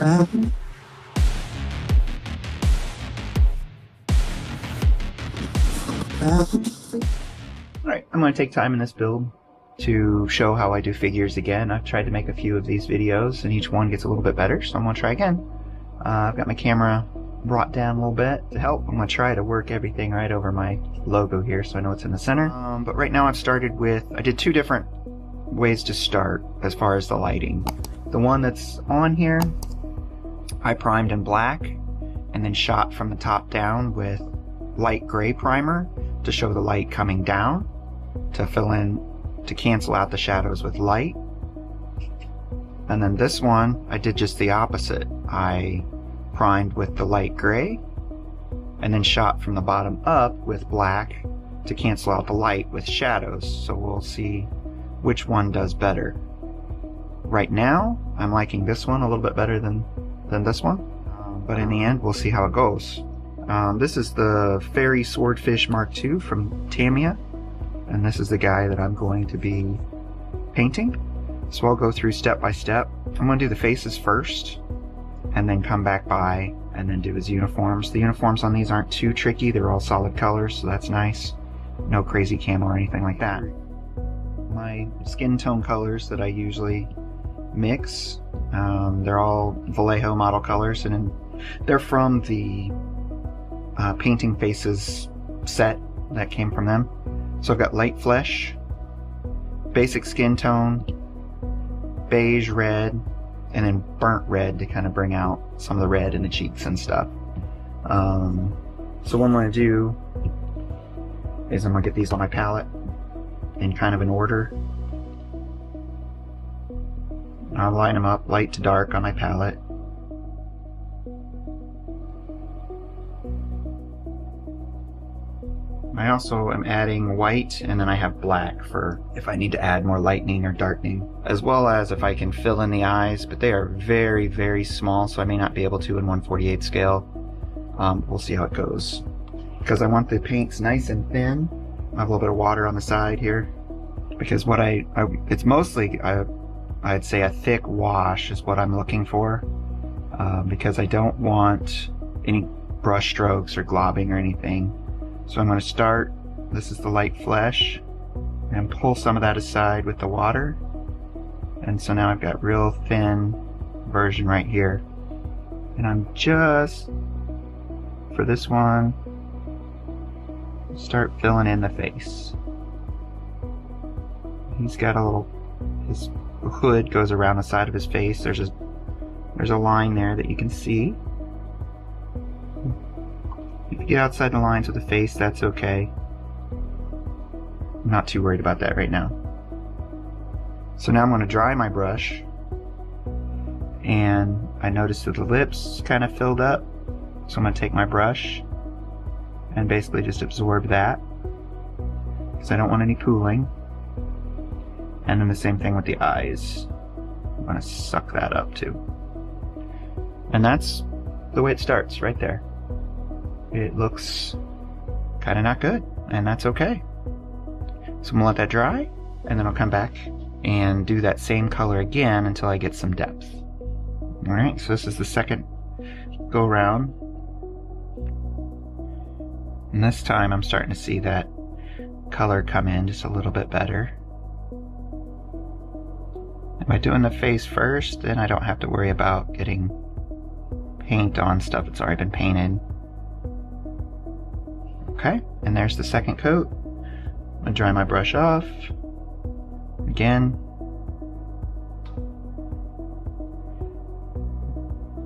Alright, I'm going to take time in this build to show how I do figures again. I've tried to make a few of these videos and each one gets a little bit better, so I'm going to try again. I've got my camera brought down a little bit to help. I'm going to try to work everything right over my logo here so I know it's in the center. But right now I've started with, I did two different ways to start as far as the lighting. The one that's on here, I primed in black and then shot from the top down with light gray primer to show the light coming down, to fill in, to cancel out the shadows with light. And then this one, I did just the opposite. I primed with the light gray and then shot from the bottom up with black to cancel out the light with shadows. So we'll see which one does better. Right now, I'm liking this one a little bit better than this one. But in the end, we'll see how it goes. This is the Fairey Swordfish Mark II from Tamiya, and this is the guy that I'm going to be painting. So I'll go through step by step. I'm going to do the faces first, and then come back by and then do his uniforms. The uniforms on these aren't too tricky, they're all solid colors, so that's nice. No crazy camo or anything like that. My skin tone colors that I usually mix, they're all Vallejo model colors, and they're from the Painting Faces set that came from them. So I've got light flesh, basic skin tone, beige red, and then burnt red to kind of bring out some of the red in the cheeks and stuff. So what I'm going to do is I'm going to get these on my palette in kind of an order. I'll line them up light to dark on my palette. I also am adding white, and then I have black for if I need to add more lightening or darkening, as well as if I can fill in the eyes, but they are very, very small, so I may not be able to in 1/48 scale. We'll see how it goes. Because I want the paints nice and thin. I have a little bit of water on the side here, because what it's mostly, I'd say a thick wash is what I'm looking for, because I don't want any brush strokes or globbing or anything. So I'm going to start, this is the light flesh, and pull some of that aside with the water. And so now I've got real thin version right here. And I'm just, for this one, start filling in the face. He's got a little, his hood goes around the side of his face. There's a line there that you can see. If you get outside the lines of the face, that's okay. I'm not too worried about that right now. So now I'm going to dry my brush, and I noticed that the lips kind of filled up, so I'm going to take my brush and basically just absorb that, because I don't want any pooling. And then the same thing with the eyes. I'm going to suck that up too. And that's the way it starts right there. It looks kind of not good, and that's okay. So I'm gonna let that dry, and then I'll come back and do that same color again until I get some depth. Alright, so this is the second go around. And this time I'm starting to see that color come in just a little bit better. And by doing the face first, then I don't have to worry about getting paint on stuff that's already been painted. Okay, and there's the second coat. I'm going to dry my brush off. Again.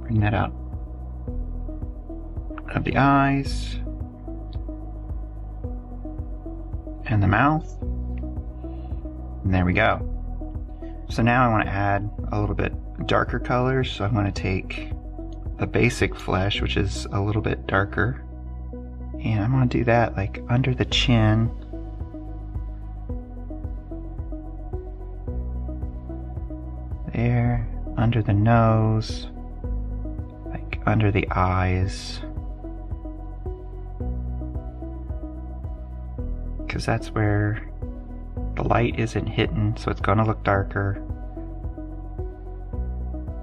Bring that out of the eyes. And the mouth. And there we go. So now I want to add a little bit darker colors. So I'm going to take the basic flesh, which is a little bit darker. And I'm going to do that like under the chin. There, under the nose, like under the eyes. Because that's where the light isn't hitting, so it's going to look darker.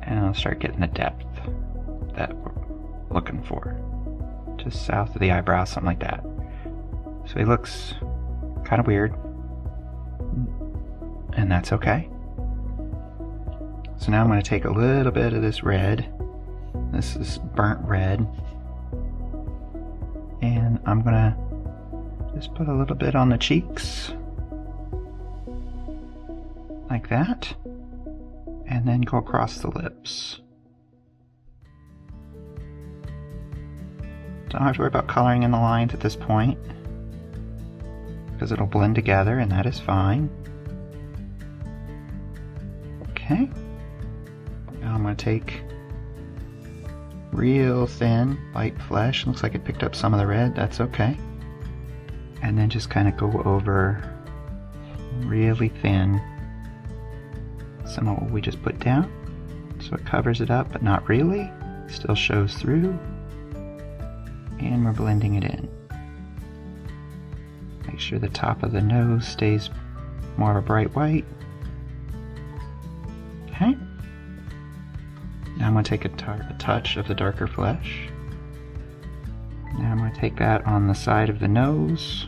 And I'll start getting the depth. that we're looking for. Just south of the eyebrow, something like that. So he looks kind of weird, and that's okay. So now I'm going to take a little bit of this red. This is burnt red. And I'm going to just put a little bit on the cheeks. Like that. And then go across the lips. Don't have to worry about coloring in the lines at this point, because it'll blend together, and that is fine. Okay. Now I'm going to take real thin, light flesh. Looks like it picked up some of the red. That's okay. And then just kind of go over really thin some of what we just put down. So it covers it up, but not really. Still shows through. And we're blending it in. Make sure the top of the nose stays more of a bright white. Okay. Now I'm going to take a touch of the darker flesh. Now I'm going to take that on the side of the nose,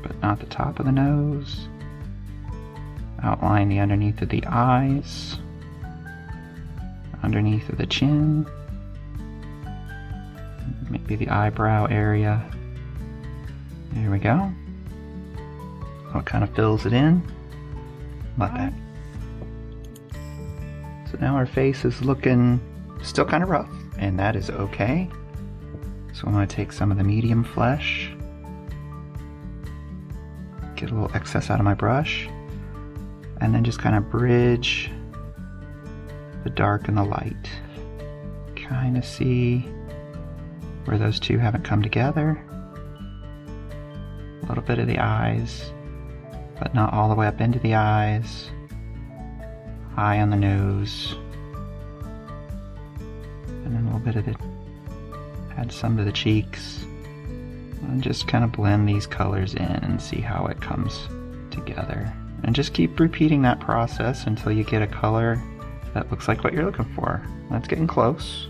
but not the top of the nose. Outline the underneath of the eyes, underneath of the chin, maybe the eyebrow area. There we go. So it kind of fills it in. Like that. So now our face is looking still kind of rough, and that is okay. So I'm going to take some of the medium flesh, get a little excess out of my brush, and then just kind of bridge the dark and the light. Kind of see where those two haven't come together. A little bit of the eyes, but not all the way up into the eyes. High on the nose. And then a little bit of it. Add some to the cheeks. And just kind of blend these colors in and see how it comes together. And just keep repeating that process until you get a color that looks like what you're looking for. That's getting close.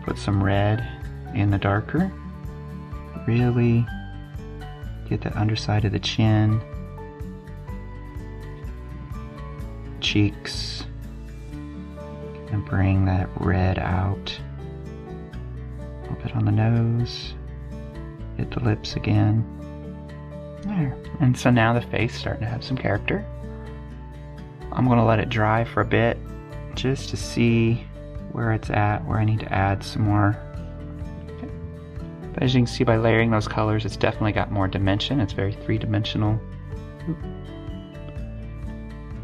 Put some red in the darker. Really get the underside of the chin, cheeks, and bring that red out. A little bit on the nose. Hit the lips again. There. And so now the face is starting to have some character. I'm going to let it dry for a bit just to see where it's at, where I need to add some more. Okay. But as you can see by layering those colors, it's definitely got more dimension. It's very three-dimensional.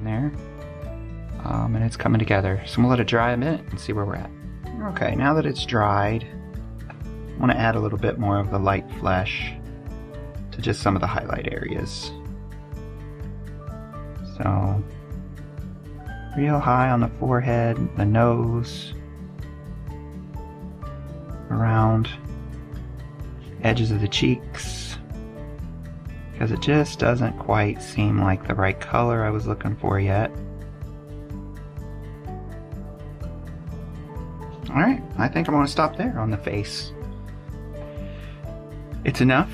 There. And it's coming together. So I'm going to let it dry a minute and see where we're at. Okay, now that it's dried, I want to add a little bit more of the light flesh to just some of the highlight areas. So, real high on the forehead, the nose, around edges of the cheeks, because it just doesn't quite seem like the right color I was looking for yet. Alright, I think I'm going to stop there on the face. It's enough.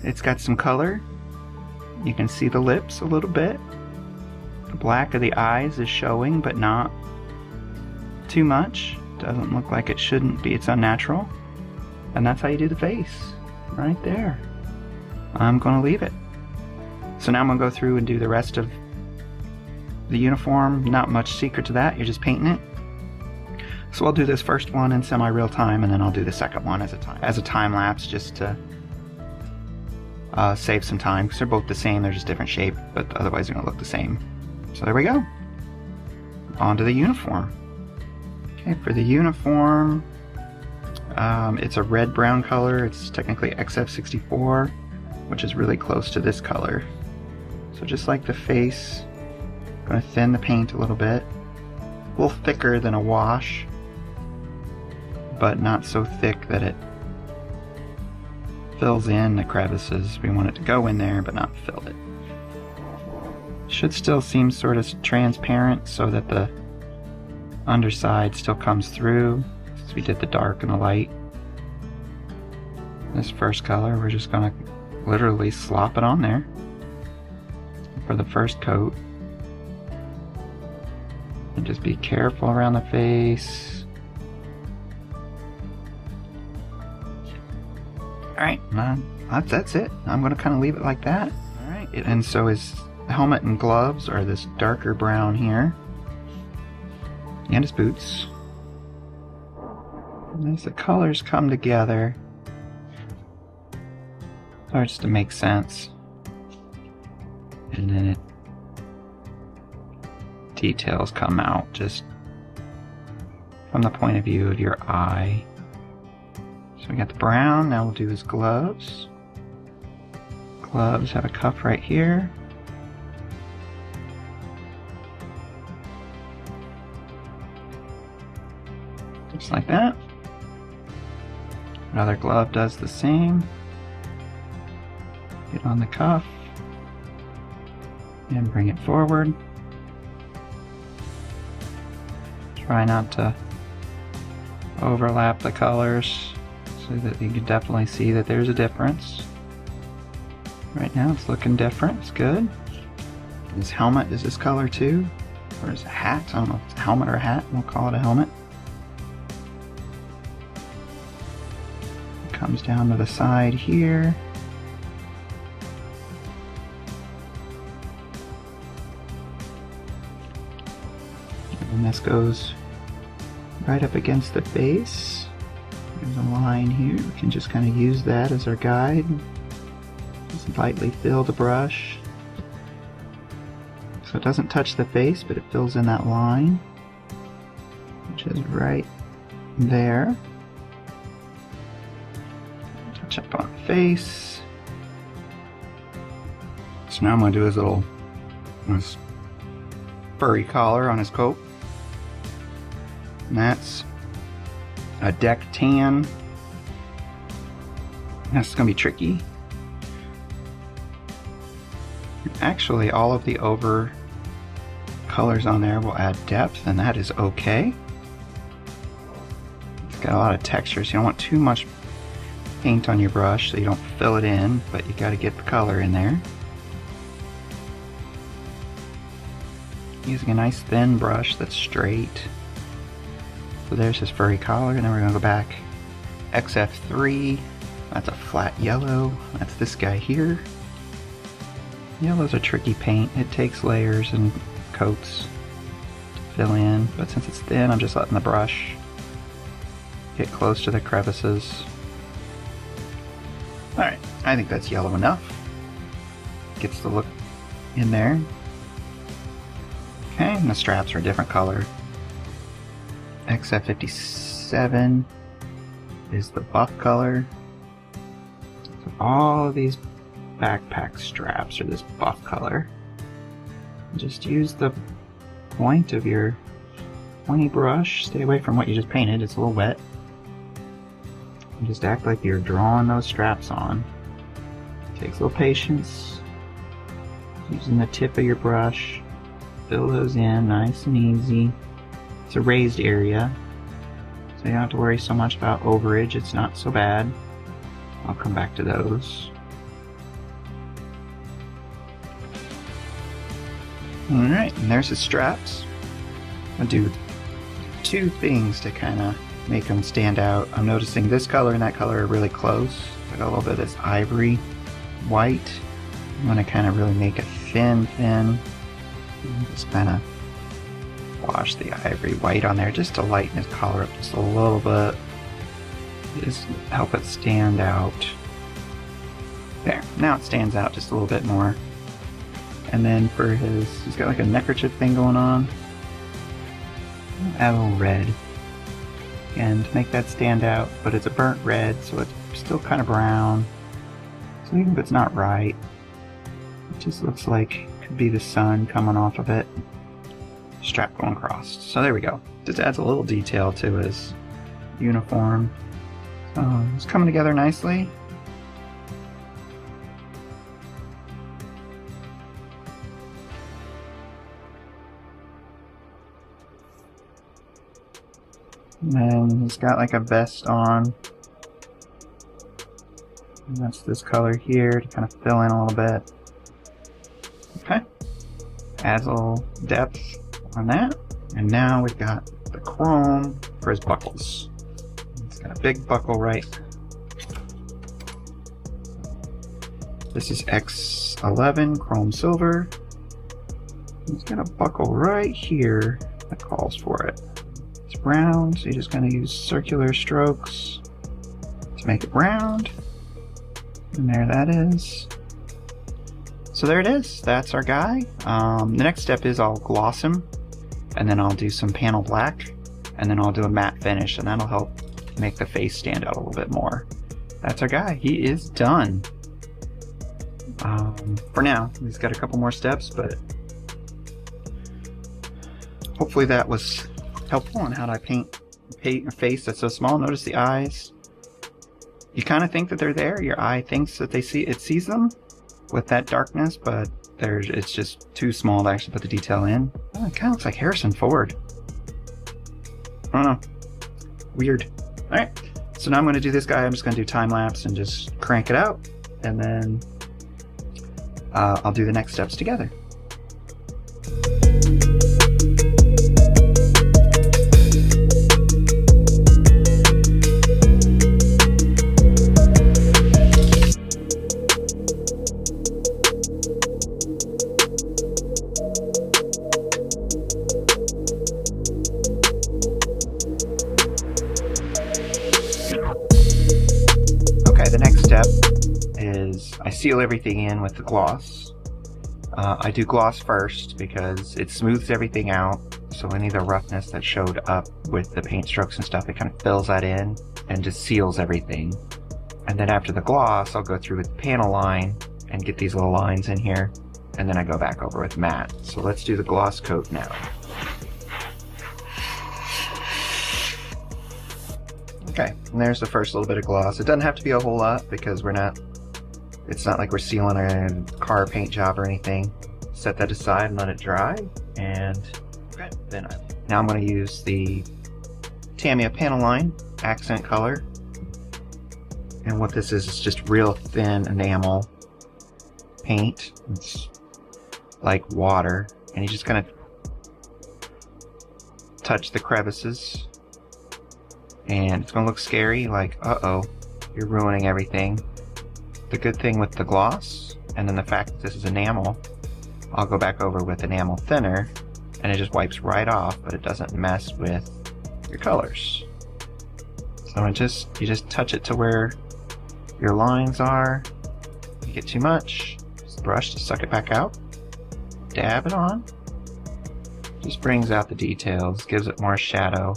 It's got some color. You can see the lips a little bit. The black of the eyes is showing, but not too much. Doesn't look like it shouldn't be. It's unnatural. And that's how you do the face. Right there. I'm going to leave it. So now I'm going to go through and do the rest of the uniform. Not much secret to that. You're just painting it. So I'll do this first one in semi-real time, and then I'll do the second one as a time lapse, just to save some time, because they're both the same. They're just different shape, but otherwise they're going to look the same. So there we go. On to the uniform. Okay, for the uniform, it's a red-brown color. It's technically XF64, which is really close to this color. So just like the face, I'm going to thin the paint a little bit. A little thicker than a wash, but not so thick that it fills in the crevices. We want it to go in there, but not fill it. Should still seem sort of transparent, so that the underside still comes through, since we did the dark and the light. This first color, we're just gonna literally slop it on there for the first coat. And just be careful around the face. Alright, that's it. I'm gonna kind of leave it like that. Alright, and so his helmet and gloves are this darker brown here. And his boots. And as the colors come together, it starts to make sense. And then details come out just from the point of view of your eye. So we got the brown, now we'll do his gloves. Gloves have a cuff right here. Just like that. Another glove does the same. Get on the cuff and bring it forward. Try not to overlap the colors so that you can definitely see that there's a difference. Right now it's looking different, it's good. His helmet is this color too, or his hat, I don't know if it's a helmet or a hat, we'll call it a helmet. It comes down to the side here. And this goes right up against the base. There's a line here. We can just kind of use that as our guide. Just lightly fill the brush. So it doesn't touch the face, but it fills in that line, which is right there. Touch up on the face. So now I'm going to do his furry collar on his coat. And that's a deck tan. That's going to be tricky. Actually, all of the over colors on there will add depth, and that is okay. It's got a lot of texture, so you don't want too much paint on your brush so you don't fill it in, but you got to get the color in there. Using a nice thin brush that's straight. So there's his furry collar, and then we're going to go back XF3. That's a flat yellow. That's this guy here. Yellow's a tricky paint. It takes layers and coats to fill in, but since it's thin, I'm just letting the brush get close to the crevices. Alright, I think that's yellow enough. Gets the look in there. Okay, and the straps are a different color. XF57 is the buff color. So all of these backpack straps are this buff color. Just use the point of your pointy brush. Stay away from what you just painted, it's a little wet. And just act like you're drawing those straps on. Takes a little patience. Using the tip of your brush, fill those in nice and easy. It's a raised area, so you don't have to worry so much about overage. It's not so bad. I'll come back to those. Alright, and there's his straps. I'll do two things to kind of make them stand out. I'm noticing this color and that color are really close. I got a little bit of this ivory white. I'm going to kind of really make it thin. Just kind of wash the ivory white on there just to lighten his collar up just a little bit. Just help it stand out. There, now it stands out just a little bit more. And then for he's got like a neckerchief thing going on. Add a little red. And to make that stand out, but it's a burnt red, so it's still kind of brown. So even if it's not right, it just looks like it could be the sun coming off of it. Strap going across. So there we go. Just adds a little detail to his uniform. So it's coming together nicely. And then he's got like a vest on. And that's this color here to kind of fill in a little bit. Okay. Adds a little depth on that. And now we've got the chrome for his buckles. He's got a big buckle right. This is X11 chrome silver. He's got a buckle right here that calls for it. It's round, so you're just going to use circular strokes to make it round. And there that is. So there it is. That's our guy. The next step is I'll gloss him, and then I'll do some panel black, and then I'll do a matte finish, and that'll help make the face stand out a little bit more. That's our guy. He is done. For now, he's got a couple more steps, but hopefully that was helpful on how to paint a face that's so small. Notice the eyes. You kind of think that they're there. Your eye thinks that it sees them with that darkness, but it's just too small to actually put the detail in. Oh, it kind of looks like Harrison Ford. I don't know. Weird. All right. So now I'm going to do this guy. I'm just going to do time lapse and just crank it out, and then I'll do the next steps together. The next step is I seal everything in with the gloss. I do gloss first because it smooths everything out, so any of the roughness that showed up with the paint strokes and stuff, it kind of fills that in and just seals everything. And then after the gloss, I'll go through with the panel line and get these little lines in here, and then I go back over with matte. So let's do the gloss coat now. Okay, and there's the first little bit of gloss. It doesn't have to be a whole lot because it's not like we're sealing a car paint job or anything. Set that aside and let it dry. And okay, now I'm going to use the Tamiya panel line accent color. And what this is just real thin enamel paint. It's like water. And you just kind of touch the crevices. And it's going to look scary, like, uh-oh, you're ruining everything. The good thing with the gloss, and then the fact that this is enamel, I'll go back over with enamel thinner, and it just wipes right off, but it doesn't mess with your colors. So you just touch it to where your lines are. If you get too much, just brush to suck it back out. Dab it on. Just brings out the details, gives it more shadow.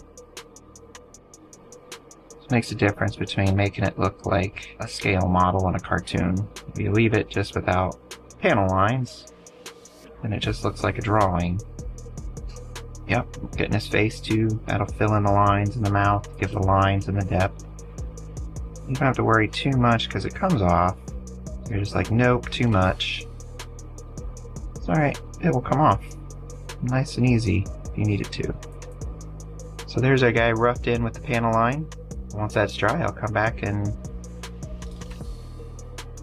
Makes a difference between making it look like a scale model in a cartoon. If you leave it just without panel lines, then it just looks like a drawing. Yep, getting his face too. That'll fill in the lines in the mouth, give the lines and the depth. You don't have to worry too much because it comes off. You're just like, nope, too much. It's alright, it will come off. Nice and easy if you need it to. So there's our guy roughed in with the panel line. Once that's dry, I'll come back and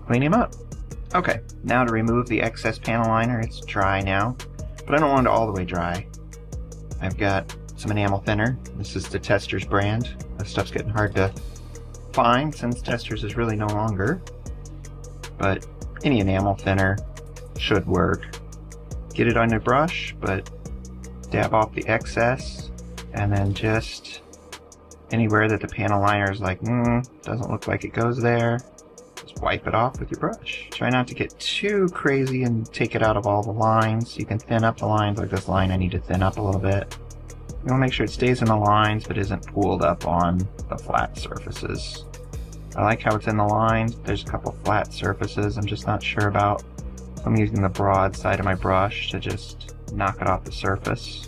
clean him up. Okay, now to remove the excess panel liner. It's dry now, but I don't want it all the way dry. I've got some enamel thinner. This is the Testors brand. This stuff's getting hard to find since Testors is really no longer, but any enamel thinner should work. Get it on your brush, but dab off the excess, and then just anywhere that the panel liner is like, doesn't look like it goes there, just wipe it off with your brush. Try not to get too crazy and take it out of all the lines. You can thin up the lines, like this line I need to thin up a little bit. You want to make sure it stays in the lines but isn't pooled up on the flat surfaces. I like how it's in the lines. There's a couple flat surfaces I'm just not sure about. So I'm using the broad side of my brush to just knock it off the surface.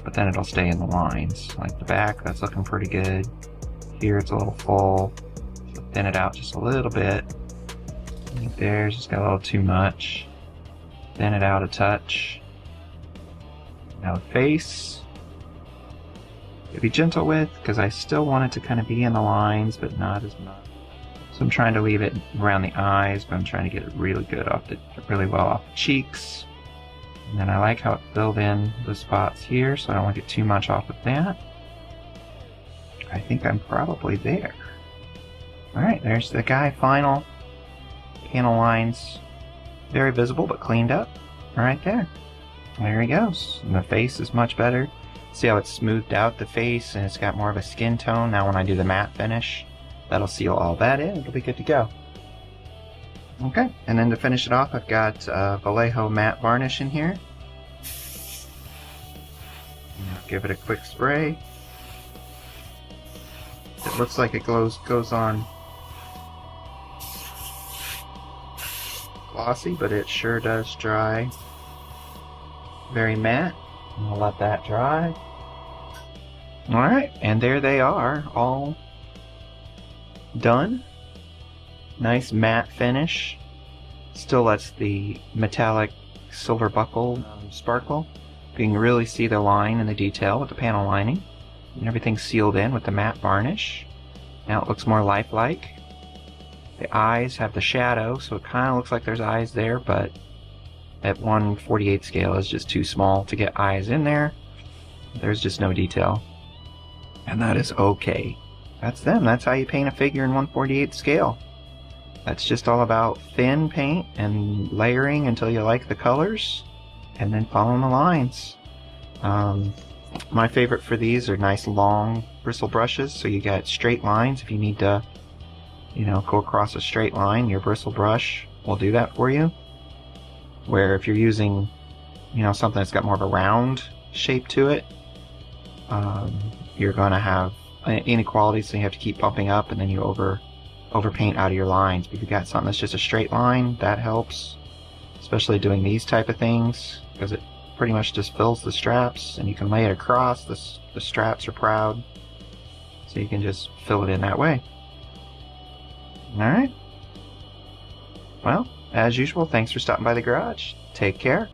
But then it'll stay in the lines. Like the back, that's looking pretty good. Here it's a little full, so thin it out just a little bit. I think there's just got a little too much. Thin it out a touch. Now the face. to be gentle with, because I still want it to kind of be in the lines, but not as much. So I'm trying to leave it around the eyes, but I'm trying to get it really well off the cheeks. And then I like how it filled in the spots here, so I don't want to get too much off of that. I think I'm probably there. Alright, there's the guy final. Panel lines very visible but cleaned up right there. There he goes. And the face is much better. See how it's smoothed out the face and it's got more of a skin tone. Now when I do the matte finish, that'll seal all that in. It'll be good to go. Okay, and then to finish it off, I've got Vallejo matte varnish in here. I'll give it a quick spray. It looks like it goes on glossy, but it sure does dry very matte. I'll let that dry. Alright, and there they are, all done. Nice matte finish. Still lets the metallic silver buckle sparkle. You can really see the line and the detail with the panel lining. And everything's sealed in with the matte varnish. Now it looks more lifelike. The eyes have the shadow, so it kind of looks like there's eyes there, but at 1/48 scale is just too small to get eyes in there. There's just no detail. And that is okay. That's them. That's how you paint a figure in 1/48 scale. That's just all about thin paint and layering until you like the colors, and then following the lines. My favorite for these are nice long bristle brushes, so you get straight lines. If you need to, go across a straight line, your bristle brush will do that for you. Where if you're using, something that's got more of a round shape to it, you're going to have inequalities, so you have to keep bumping up, and then you overpaint out of your lines. But if you've got something that's just a straight line, that helps, especially doing these type of things, because it pretty much just fills the straps, and you can lay it across. The straps are proud, so you can just fill it in that way. Alright. Well, as usual, thanks for stopping by the garage. Take care.